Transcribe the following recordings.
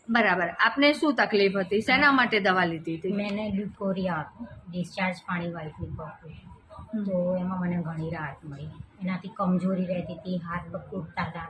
બરાબર. આપને શું તકલીફ હતી? શેના માટે દવા લીધી હતી? मैंने લ્યુકોરિયા હતું, ડિસ્ચાર્જ પાણી વાઇફની પ્રોબ્લેમ, તો એમાં મને ઘણી રાહત મળી. એનાથી કમજોરી રહેતી હતી, હાથ પગ તૂટતા હતા.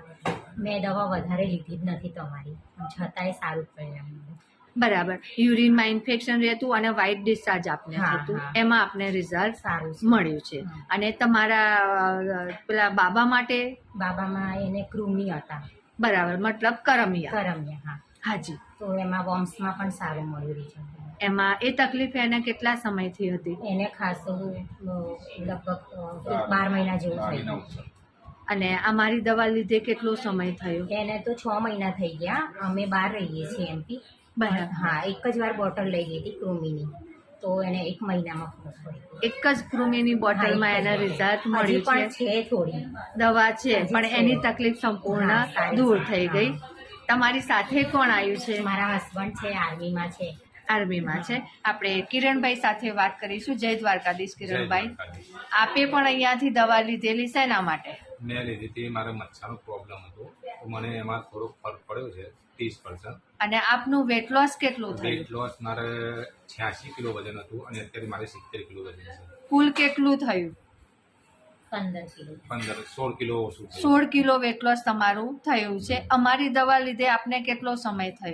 મેં દવા વધારે લીધી જ નથી તમારી, પણ છતાંય સારું પરિણામ મળ્યું. બરાબર. યુરિનમાં ઇન્ફેક્શન રહેતું અને વ્હાઇટ ડિસ્ચાર્જ આપને હા, થતું, હા. એમાં આપને રિઝલ્ટ સારું છે. મળ્યું છે. હા. અને તમારા પેલા બાબા માટે? બાબામાં એને કૃમિ હતા. બરાબર, મતલબ કરમિયા. કરમિયા, હા. હાજી. તો એમાં વોમ્સમાં પણ સારું મળ્યું રિઝલ્ટ. એમાં એ તકલીફ એને કેટલા સમયથી હતી? એને ખાસું લગભગ 12 મહિના જેવું થઈ ગયું છે. અને અમારી દવા લીધે કેટલો સમય થયો? એને તો 6 મહિના થઈ ગયા. અમે બહાર રહીએ છીએ એમપી. બરાબર. હા, એક જ વાર બોટલ લઈ ગઈ હતી કૃમિની, તો એને 1 મહિનામાં ફરક પડ્યો. એક જ કૃમિની બોટલમાં એને રિઝલ્ટ મળ્યું પણ છે. છે થોડી દવા છે, હજી પણ છે. એની તકલીફ સંપૂર્ણ હા, સારી દૂર છે. થઈ ગઈ. તમારી સાથે કોણ આવ્યું છે? મારા હસબન્ડ છે, આર્મીમાં છે. આર્મીમાં છે. આપણે કિરણભાઈ સાથે વાત કરીશું. જય દ્વારકાધીશ કિરણભાઈ. આપે પણ અહીંયાથી દવા લીધેલી શેના માટે? મેં લીધી હતી, મારે મચ્છરનો પ્રોબ્લેમ હતો, તો મને એમાં થોડો ફરક પડ્યો છે 30%. અને આપનું વેટ લોસ કેટલું થયું? વેટ લોસ મારે 86 કિલો વજન હતું અને અત્યારે મારે 70 કિલો વજન છે. કુલ કેટલું થયું? 15 કિલો. 16 કિલો ઓછું થયું. 16 કિલો વેટ લોસ તમારું થયું છે. અમારી દવા લીધે આપને કેટલો સમય થયો?